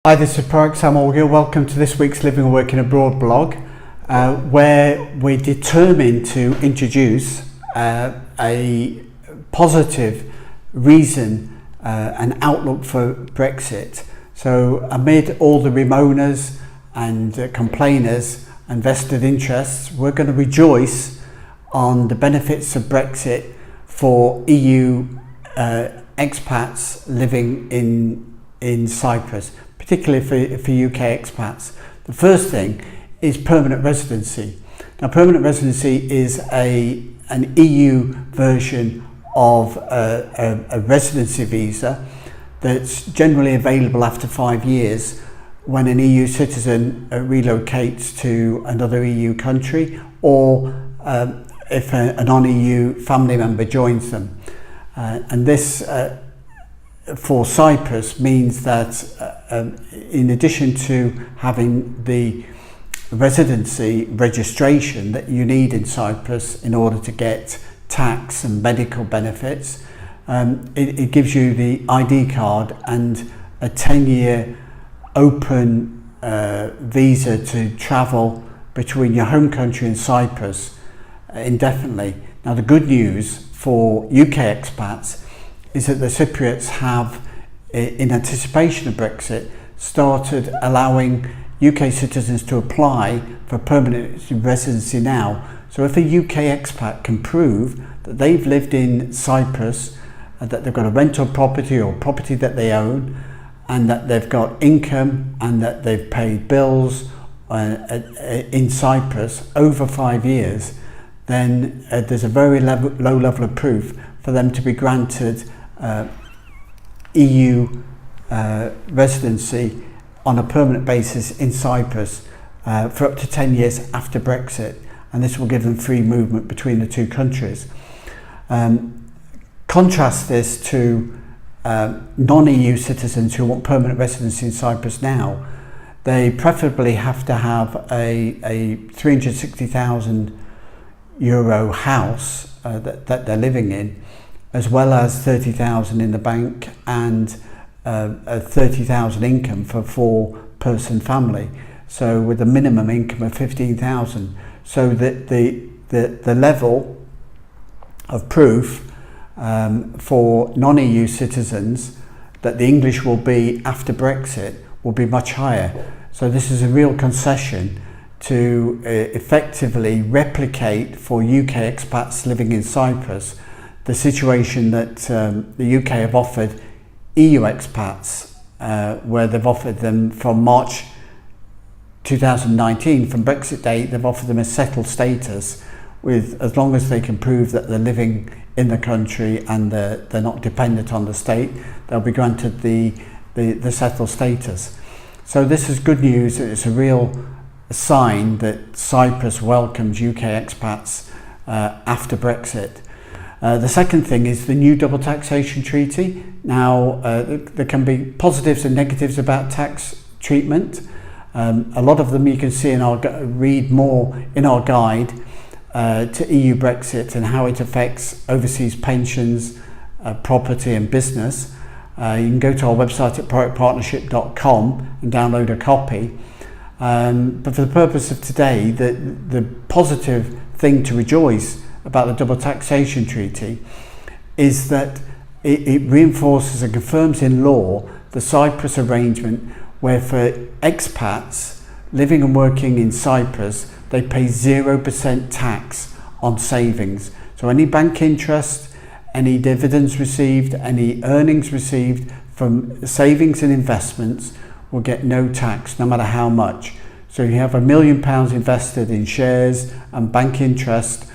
Hi, this is Parag Samolgil. Welcome to this week's Living and Working Abroad blog, where we're determined to introduce a positive reason and outlook for Brexit. So amid all the bemoaners and complainers and vested interests, we're going to rejoice on the benefits of Brexit for EU expats living in Cyprus, particularly for UK expats. The first thing is permanent residency. Now, permanent residency is an EU version of a residency visa that's generally available after 5 years when an EU citizen relocates to another EU country, or if a non-EU family member joins them. And this for Cyprus means that in addition to having the residency registration that you need in Cyprus in order to get tax and medical benefits, it gives you the ID card and a 10-year open visa to travel between your home country and Cyprus indefinitely. Now, the good news for UK expats is that the Cypriots have, in anticipation of Brexit, started allowing UK citizens to apply for permanent residency now. So if a UK expat can prove that they've lived in Cyprus, that they've got a rental property or property that they own, and that they've got income and that they've paid bills in Cyprus over 5 years, then there's a very low level of proof for them to be granted EU residency on a permanent basis in Cyprus for up to 10 years after Brexit, and this will give them free movement between the two countries. Contrast this to non-EU citizens who want permanent residency in Cyprus now. They preferably have to have a 360,000 euro house that they're living in, as well as 30,000 in the bank and a 30,000 income for a 4-person family. So with a minimum income of 15,000. So that the level of proof for non-EU citizens that the English will be after Brexit will be much higher. So this is a real concession to effectively replicate for UK expats living in Cyprus the situation that the UK have offered EU expats, where they've offered them from March 2019, from Brexit date, they've offered them a settled status with, as long as they can prove that they're living in the country and they're not dependent on the state, they'll be granted the settled status. So this is good news. It's a real sign that Cyprus welcomes UK expats after Brexit. The second thing is the new double taxation treaty. Now, there can be positives and negatives about tax treatment. A lot of them you can see read more in our guide to EU Brexit and how it affects overseas pensions, property and business. You can go to our website at productpartnership.com and download a copy. But for the purpose of today, the positive thing to rejoice about the double taxation treaty is that it reinforces and confirms in law the Cyprus arrangement, where for expats living and working in Cyprus, they pay 0% tax on savings. So any bank interest, any dividends received, any earnings received from savings and investments will get no tax, no matter how much. So you have £1 million invested in shares and bank interest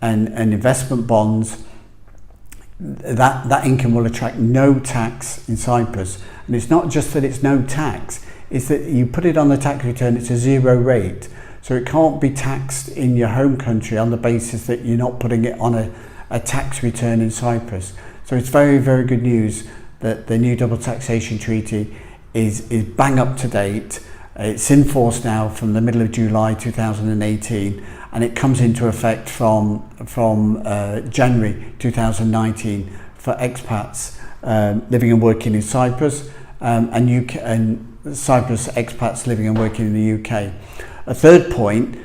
and investment bonds, that income will attract no tax in Cyprus. And it's not just that it's no tax, it's that you put it on the tax return, it's a zero rate. So it can't be taxed in your home country on the basis that you're not putting it on a tax return in Cyprus. So it's very, very good news that the new double taxation treaty is bang up to date. It's in force now from the middle of July 2018, and it comes into effect from January 2019 for expats living and working in Cyprus, and Cyprus expats living and working in the UK. A third point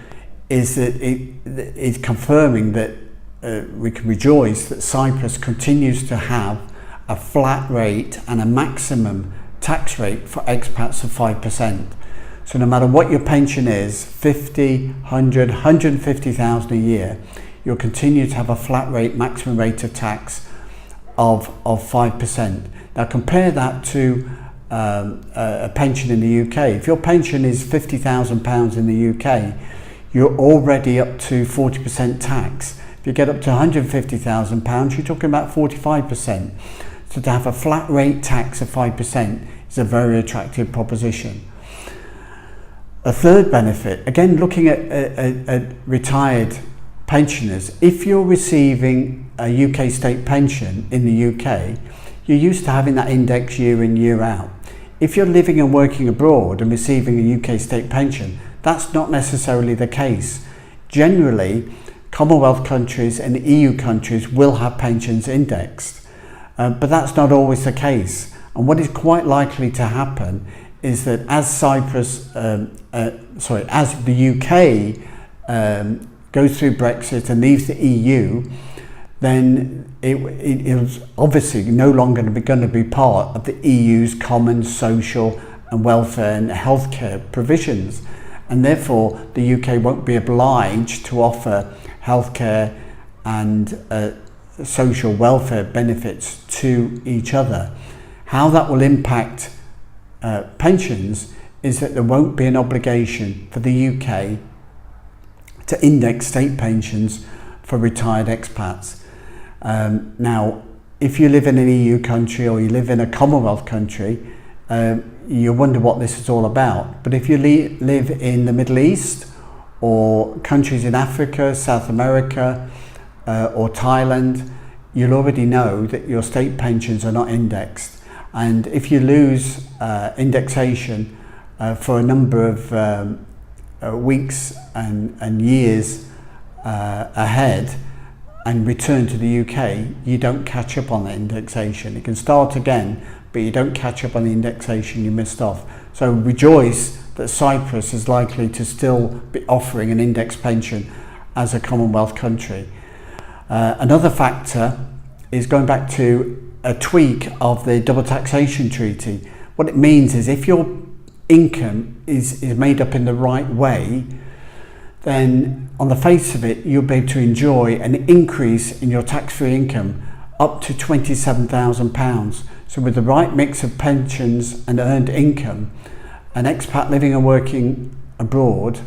is that it's confirming that we can rejoice that Cyprus continues to have a flat rate and a maximum tax rate for expats of 5%. So no matter what your pension is, 50, 100, 150,000 a year, you'll continue to have a flat rate, maximum rate of tax of 5%. Now compare that to a pension in the UK. If your pension is £50,000 in the UK, you're already up to 40% tax. If you get up to £150,000, you're talking about 45%. So to have a flat rate tax of 5% is a very attractive proposition. A third benefit, again looking at retired pensioners, if you're receiving a UK state pension in the UK, you're used to having that index year in, year out. If you're living and working abroad and receiving a UK state pension, that's not necessarily the case. Generally, Commonwealth countries and EU countries will have pensions indexed, but that's not always the case. And what is quite likely to happen is that as as the UK goes through Brexit and leaves the EU, then it is obviously no longer going to be part of the EU's common social and welfare and healthcare provisions, and therefore the UK won't be obliged to offer healthcare and social welfare benefits to each other. How that will impact pensions is that there won't be an obligation for the UK to index state pensions for retired expats. Now, if you live in an EU country or you live in a Commonwealth country, you wonder what this is all about. But if you live in the Middle East or countries in Africa, South America, or Thailand, you'll already know that your state pensions are not indexed. And if you lose indexation for a number of weeks and years ahead and return to the UK, you don't catch up on the indexation. You can start again, but you don't catch up on the indexation you missed off. So rejoice that Cyprus is likely to still be offering an indexed pension as a Commonwealth country. Another factor is going back to a tweak of the double taxation treaty. What it means is if your income is made up in the right way, then on the face of it, you'll be able to enjoy an increase in your tax-free income up to £27,000. So with the right mix of pensions and earned income, an expat living and working abroad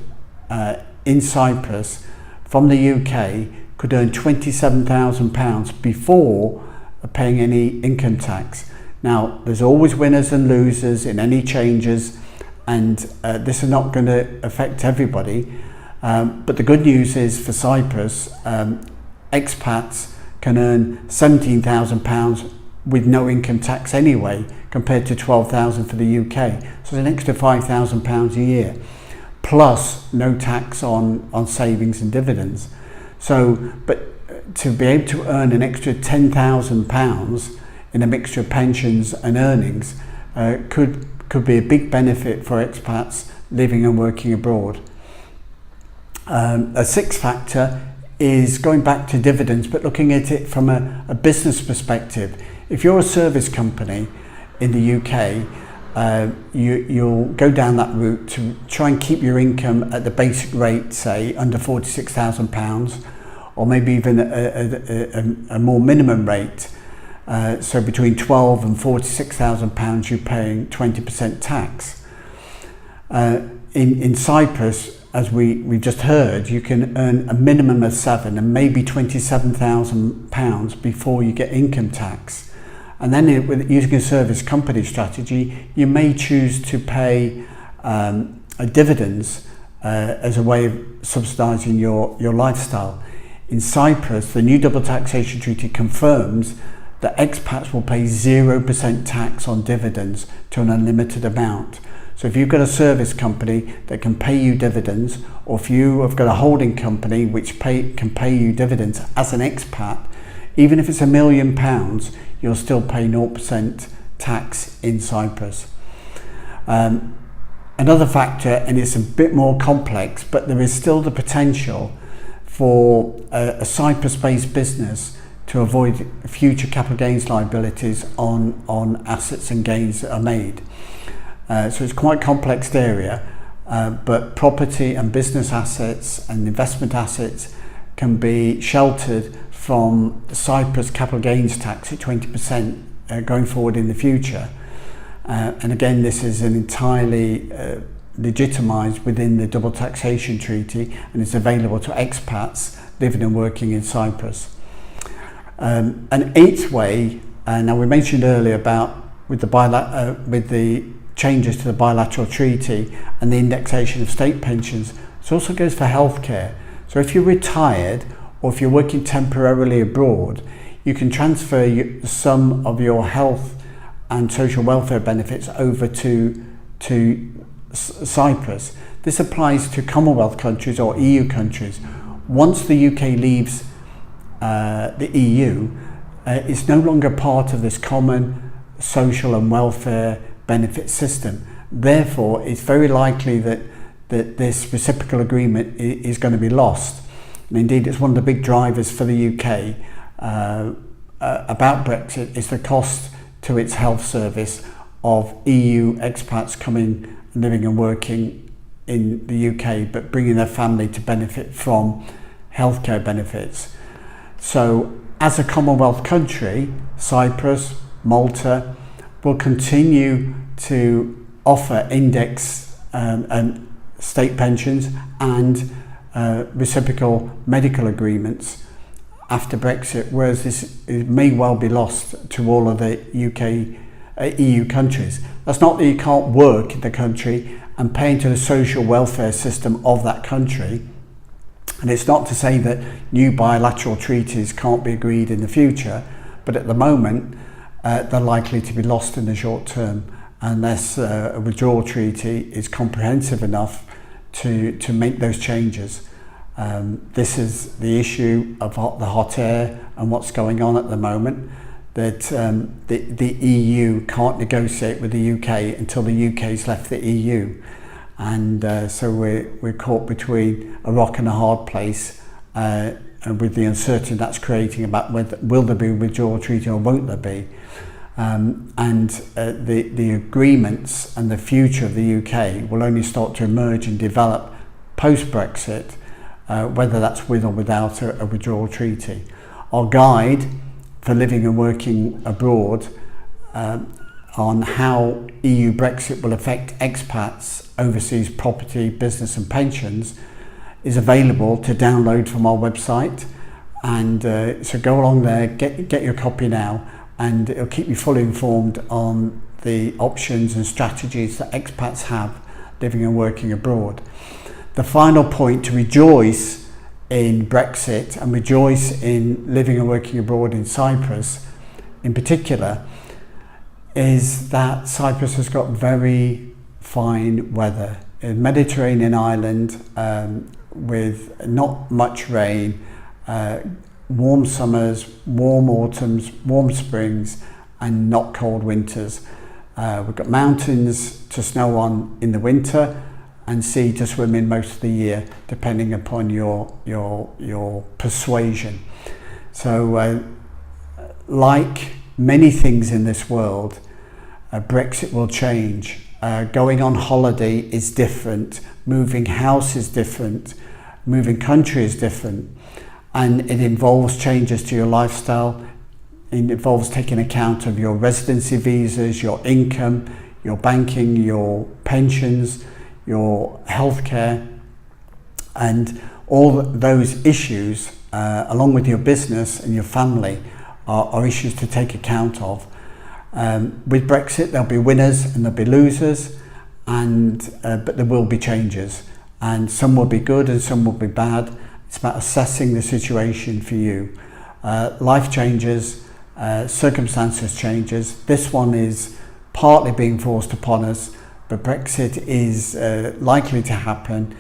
in Cyprus from the UK could earn £27,000 before paying any income tax. Now, there's always winners and losers in any changes, and this is not going to affect everybody. But the good news is for Cyprus, expats can earn £17,000 with no income tax anyway, compared to £12,000 for the UK. So it's an extra £5,000 a year, plus no tax on savings and dividends. So, but to be able to earn an extra £10,000 in a mixture of pensions and earnings could be a big benefit for expats living and working abroad. A sixth factor is going back to dividends, but looking at it from a business perspective. If you're a service company in the UK, you'll go down that route to try and keep your income at the basic rate, say under £46,000, or maybe even a more minimum rate. So between £12,000 and £46,000, you're paying 20% tax. In Cyprus, as we've just heard, you can earn a minimum of £7,000 and maybe £27,000 before you get income tax. And then with using a service company strategy, you may choose to pay dividends as a way of subsidising your lifestyle. In Cyprus, the new double taxation treaty confirms that expats will pay 0% tax on dividends to an unlimited amount. So if you've got a service company that can pay you dividends, or if you have got a holding company which can pay you dividends as an expat, even if it's £1 million, you'll still pay 0% tax in Cyprus. Another factor, and it's a bit more complex, but there is still the potential for a Cyprus-based business to avoid future capital gains liabilities on assets and gains that are made. So it's quite a complex area, but property and business assets and investment assets can be sheltered from Cyprus capital gains tax at 20% going forward in the future. And again, this is an entirely legitimised within the double taxation treaty, and it's available to expats living and working in Cyprus. An eighth way, now we mentioned earlier about with the changes to the bilateral treaty and the indexation of state pensions, it also goes for healthcare. So if you're retired or if you're working temporarily abroad, you can transfer some of your health and social welfare benefits over to Cyprus. This applies to Commonwealth countries or EU countries. Once the UK leaves the EU, it's no longer part of this common social and welfare benefit system. Therefore, it's very likely that this reciprocal agreement is going to be lost. And indeed, it's one of the big drivers for the UK about Brexit is the cost to its health service of EU expats coming, living and working in the UK, but bringing their family to benefit from healthcare benefits. So as a Commonwealth country, Cyprus, Malta will continue to offer index and state pensions and reciprocal medical agreements after Brexit, whereas it may well be lost to all of the EU countries. That's not that you can't work in the country and pay into the social welfare system of that country, and it's not to say that new bilateral treaties can't be agreed in the future, but at the moment they're likely to be lost in the short term unless a withdrawal treaty is comprehensive enough to make those changes. This is the issue of the hot air and what's going on at the moment, that the EU can't negotiate with the UK until the UK's left the EU. And so we're caught between a rock and a hard place, and with the uncertainty that's creating about whether will there be a withdrawal treaty or won't there be. The agreements and the future of the UK will only start to emerge and develop post-Brexit, whether that's with or without a withdrawal treaty. Our guide for living and working abroad on how EU Brexit will affect expats, overseas property, business and pensions is available to download from our website. And so go along there, get your copy now, and it'll keep you fully informed on the options and strategies that expats have living and working abroad. The final point to rejoice in Brexit and rejoice in living and working abroad in Cyprus in particular is that Cyprus has got very fine weather. A Mediterranean island with not much rain, warm summers, warm autumns, warm springs and not cold winters. We've got mountains to snow on in the winter and sea to swim in most of the year, depending upon your persuasion. So like many things in this world, Brexit will change. Going on holiday is different, moving house is different, moving country is different, and it involves changes to your lifestyle. It involves taking account of your residency visas, your income, your banking, your pensions, your healthcare, and all those issues, along with your business and your family, are issues to take account of. With Brexit, there'll be winners and there'll be losers, but there will be changes, and some will be good and some will be bad. It's about assessing the situation for you. Life changes, circumstances changes. This one is partly being forced upon us, but Brexit is likely to happen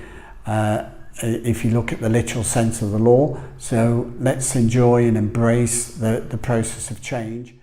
if you look at the literal sense of the law. So let's enjoy and embrace the process of change.